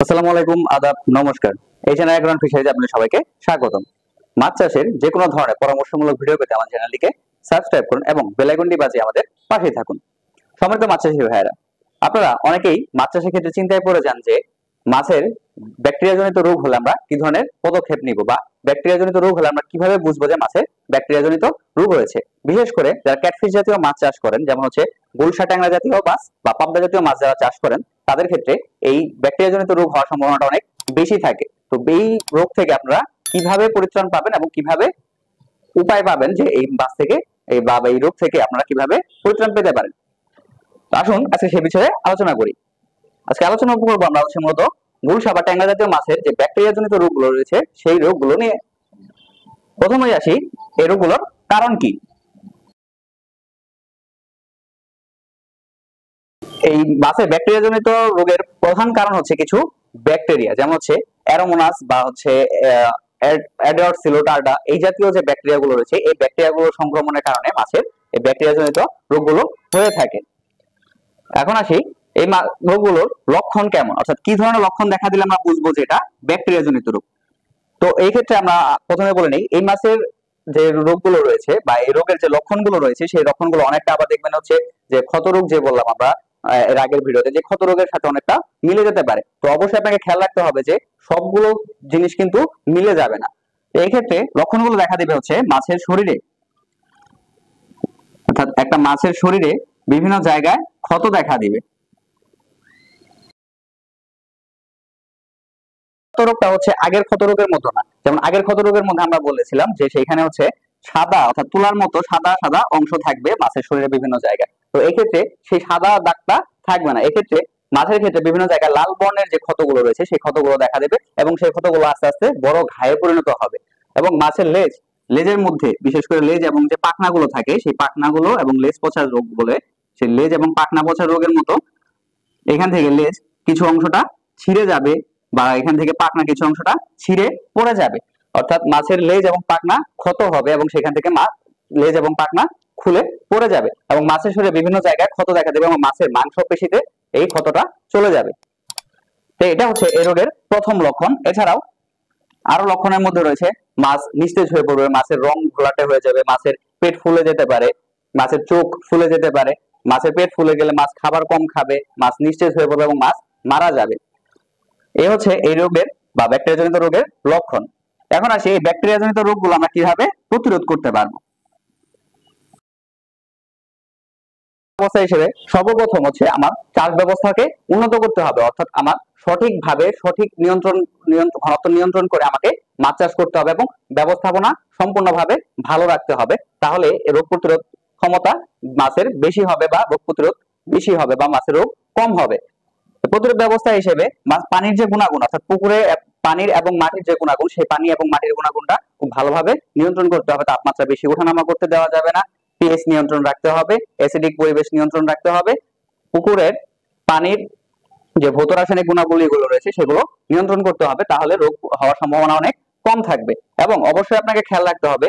আসসালামু আলাইকুম, আদাব, নমস্কার। এই চ্যানেল অ্যাগ্রোনমি ফিশারিজে আপনাদের সবাইকে স্বাগতম। মাছ চাষের যে কোনো ধরনের পরামর্শমূলক ভিডিও পেতে আমার চ্যানেলটিকে সাবস্ক্রাইব করুন এবং বেল আইকনটি বাজিয়ে আমাদের পাশেই থাকুন। সম্মানিত মাছ চাষী ভাইয়েরা, আপনারা অনেকেই মাছ চাষের ক্ষেত্রে চিন্তায় পড়ে যান যে মাছের ব্যাকটেরিয়াজনিত রোগ হলে আমরা কি ধরনের পদক্ষেপ নিব, বা ব্যাকটেরিয়াজনিত রোগ হলে আমরা কিভাবে বুঝবো যে মাছের ব্যাকটেরিয়াজনিত রোগ হয়েছে। বিশেষ করে যারা ক্যাটফিশ জাতীয় মাছ চাষ করেন, যেমন হচ্ছে গুলশা ট্যাংরা জাতীয় মাছ বা পাবদা জাতীয় মাছ যারা চাষ করেন, তাদের ক্ষেত্রে এই ব্যাকটেরিয়াজনিত রোগ হওয়ার সম্ভাবনাটা অনেক বেশি থাকে। তো এই রোগ থেকে আপনারা কিভাবে পরিত্রাণ পাবেন এবং কিভাবে উপায় পাবেন যে এই মাছ থেকে এই রোগ থেকে আপনারা কিভাবে পরিত্রাণ পেতে পারেন, আসুন আজকে সে বিষয়ে আলোচনা করি। আজকে আলোচনা করবো আমরা হচ্ছে মূলত গুলশা বা ট্যাংরা জাতীয় মাছের যে ব্যাকটেরিয়াজনিত রোগগুলো রয়েছে সেই রোগগুলো নিয়ে। প্রথমেই আসি, এই রোগগুলোর কারণ কি। এই মাছের ব্যাকটেরিয়াজনিত রোগের প্রধান কারণ হচ্ছে কিছু ব্যাকটেরিয়া, যেমন হচ্ছে অ্যারোমোনাস বা হচ্ছে অ্যাডারসিলোটার্ডা, এই জাতীয় যে ব্যাকটেরিয়া গুলো রয়েছে এই ব্যাকটেরিয়া গুলো সংক্রমণের কারণে মাছের এই ব্যাকটেরিয়াজনিত রোগগুলো হয়ে থাকে। এখন আসি এই রোগগুলোর লক্ষণ কেমন, অর্থাৎ কি ধরনের লক্ষণ দেখা দিলে আমরা বুঝবো যে এটা ব্যাকটেরিয়াজনিত রোগ। তো এই ক্ষেত্রে আমরা প্রথমে বলে নেই, এই মাছের যে রোগগুলো রয়েছে বা এই রোগের যে লক্ষণগুলো রয়েছে সেই লক্ষণগুলো অনেকটা আবার দেখবেন হচ্ছে যে ক্ষত রোগ যে বললাম আমরা এর আগের ভিডিওতে, যে ক্ষত রোগের সাথে অনেকটা মিলে যেতে পারে। তো অবশ্যই আপনাকে খেয়াল রাখতে হবে যে সবগুলো জিনিস কিন্তু মিলে যাবে না। এই ক্ষেত্রে লক্ষণগুলো দেখা দিবে হচ্ছে মাছের শরীরে, অর্থাৎ একটা মাছের শরীরে বিভিন্ন জায়গায় ক্ষত দেখা দিবে। রোগটা হচ্ছে আগের ক্ষত রোগের মতো না। যেমন আগের ক্ষত রোগের মধ্যে আমরা বলেছিলাম যে সেখানে হচ্ছে সাদা, অর্থাৎ তুলার মতো সাদা সাদা অংশ থাকবে মাছের শরীরে বিভিন্ন জায়গায়। তো এক্ষেত্রে সেই সাদা দাগটা থাকবে না। এক্ষেত্রে মাছের ক্ষেত্রে বিভিন্ন জায়গায় লাল বর্ণের যে ক্ষতগুলো রয়েছে সেই ক্ষতগুলো দেখা দেবে এবং সেই ক্ষতগুলো আস্তে আস্তে বড় ঘায়ে পরিণত হবে। এবং মাছের লেজের মধ্যে বিশেষ করে লেজ এবং যে পাখনাগুলো থাকে সেই পাখনাগুলো এবং লেজ পচা রোগ বলে, সেই লেজ এবং পাখনা পচা রোগের মতো এখান থেকে লেজ কিছু অংশটা ছিঁড়ে যাবে বা এখান থেকে পাখনা কিছু অংশটা ছিঁড়ে পড়ে যাবে। অর্থাৎ মাছের লেজ এবং পাখনা ক্ষত হবে এবং সেখান থেকে মাছ লেজ এবং পাখনা খুলে পড়ে যাবে এবং মাছের শরীরে বিভিন্ন জায়গায় ক্ষত দেখা দেবে এবং মাছের মাংসপেশিতে এই ক্ষতটা চলে যাবে। তো এটা হচ্ছে এই রোগের প্রথম লক্ষণ। এছাড়াও আরো লক্ষণের মধ্যে রয়েছে মাছ নিস্তেজ হয়ে পড়বে, মাছের রং ঘোলাটে হয়ে যাবে, মাছের পেট ফুলে যেতে পারে, মাছের চোখ ফুলে যেতে পারে। মাছের পেট ফুলে গেলে মাছ খাবার কম খাবে, মাছ নিস্তেজ হয়ে পড়বে এবং মাছ মারা যাবে। এই হচ্ছে এই রোগের বা ব্যাকটেরিয়াজনিত রোগের লক্ষণ। এখন আসি এই ব্যাকটেরিয়াজনিত রোগগুলো আমরা কিভাবে প্রতিরোধ করতে পারবো। অবস্থা হিসেবে সর্বপ্রথম হচ্ছে আমার চাষ ব্যবস্থাকে উন্নত করতে হবে, অর্থাৎ আমার সঠিকভাবে সঠিক ঘনত্ব নিয়ন্ত্রণ করে আমাকে মাছ চাষ করতে হবে এবং ব্যবস্থাপনা সম্পূর্ণভাবে ভালো রাখতে হবে। তাহলে রোগ প্রতিরোধ ক্ষমতা মাছের বেশি হবে বা রোগ প্রতিরোধ বেশি হবে বা মাছের রোগ কম হবে। প্রতিরোধ ব্যবস্থা হিসেবে পানির যে গুণাগুণ, অর্থাৎ পুকুরে পানির এবং মাটির যে গুণাগুণ, সেই পানি এবং মাটির গুণাগুণটা খুব ভালোভাবে নিয়ন্ত্রণ করতে হবে। তাপমাত্রা বেশি ওঠানামা করতে দেওয়া যাবে না, পিএইচ নিয়ন্ত্রণ রাখতে হবে, অ্যাসিডিক পরিবেশ নিয়ন্ত্রণ রাখতে হবে। পুকুরের পানির যে ভৌত রাসায়নিক গুণাবলীগুলো রয়েছে সেগুলো নিয়ন্ত্রণ করতে হবে, তাহলে রোগ হওয়ার সম্ভাবনা অনেক কম থাকবে। এবং অবশ্যই আপনাকে খেয়াল রাখতে হবে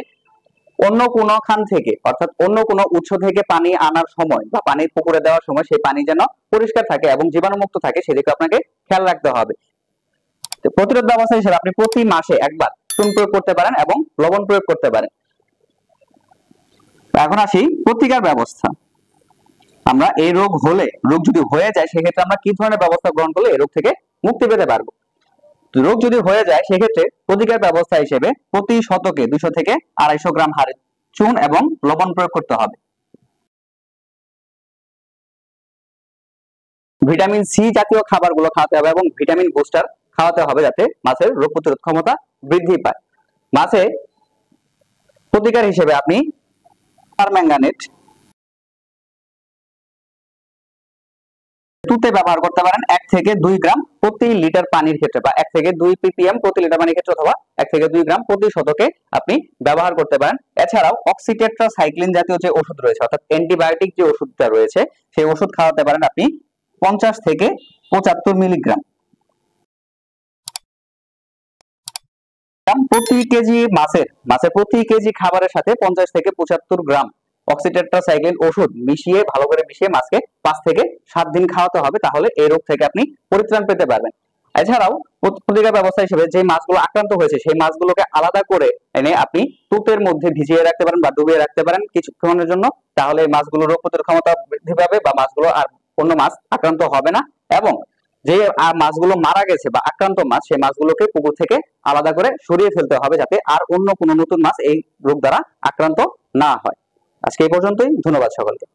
অন্য কোনো খান থেকে, অর্থাৎ অন্য কোনো উৎস থেকে পানি আনার সময় বা পানি পুকুরে দেওয়ার সময় সেই পানি যেন পরিষ্কার থাকে এবং জীবাণুমুক্ত থাকে সেদিকে আপনাকে খেয়াল রাখতে হবে। প্রতিরোধ ব্যবস্থা হিসেবে আপনি প্রতি মাসে একবার চুন প্রয়োগ করতে পারেন এবং লবণ প্রয়োগ করতে পারেন। এখন আসি প্রতিকার ব্যবস্থা। আমরা এই রোগ যদি হয়ে যায় সেক্ষেত্রে আমরা কি ধরনের ব্যবস্থা গ্রহণ করলে এই রোগ থেকে মুক্তি পেতে পারবো। রোগ যদি হয়ে যায় সেক্ষেত্রে প্রতিকার ব্যবস্থা হিসেবে প্রতি শতকে 200 থেকে 250 গ্রাম হারে চুন এবং লবণ প্রয়োগ করতে হবে। ভিটামিন সি জাতীয় খাবারগুলো খাওয়াতে হবে এবং ভিটামিন বুস্টার খাওয়াতে হবে যাতে মাছের রোগ প্রতিরোধ ক্ষমতা বৃদ্ধি পায়। মাছে প্রতিকার হিসেবে আপনি পারম্যাঙ্গানেট তুতে ব্যবহার করতে পারেন 1 থেকে 2 গ্রাম প্রতি লিটার পানির ক্ষেত্রে, বা 1 থেকে 2 ppm প্রতি লিটার পানির ক্ষেত্রে, অথবা 1 থেকে 2 গ্রাম প্রতি শতকে আপনি ব্যবহার করতে পারেন। এছাড়াও অক্সিটেট্রাসাইক্লিন জাতীয় যে ওষুধ রয়েছে, অর্থাৎ অ্যান্টিবায়োটিক যে ওষুধটা রয়েছে সেই ওষুধ খাওয়াতে পারেন আপনি 50 থেকে 75 মিলিগ্রাম প্রতি কেজি মাছের প্রতি কেজি খাবারের সাথে 50 থেকে 75 গ্রাম অক্সিটেট্রাসাইক্লিন ওষুধ ভালো করে মিশিয়ে মাছকে 5 থেকে 7 দিন খাওয়াতে হবে, তাহলে এই রোগ থেকে আপনি পরিত্রাণ পেতে পারবেন। এছাড়াও প্রতিকার ব্যবস্থা হিসেবে যে মাছগুলো আক্রান্ত হয়েছে সেই মাছগুলোকে আলাদা করে এনে আপনি তুতের মধ্যে ভিজিয়ে রাখতে পারেন বা ডুবিয়ে রাখতে পারেন কিছুক্ষণের জন্য। তাহলে এই মাছগুলোর রোগ প্রতিরোধ ক্ষমতা বৃদ্ধি পাবে বা মাছগুলো আর অন্য মাছ আক্রান্ত হবে না। এবং যে মাছগুলো মারা গেছে বা আক্রান্ত মাছ সেই মাছগুলোকে পুকুর থেকে আলাদা করে সরিয়ে ফেলতে হবে, যাতে আর অন্য কোনো নতুন মাছ এই রোগ দ্বারা আক্রান্ত না হয়। আজকে এই পর্যন্তই, ধন্যবাদ সকলকে।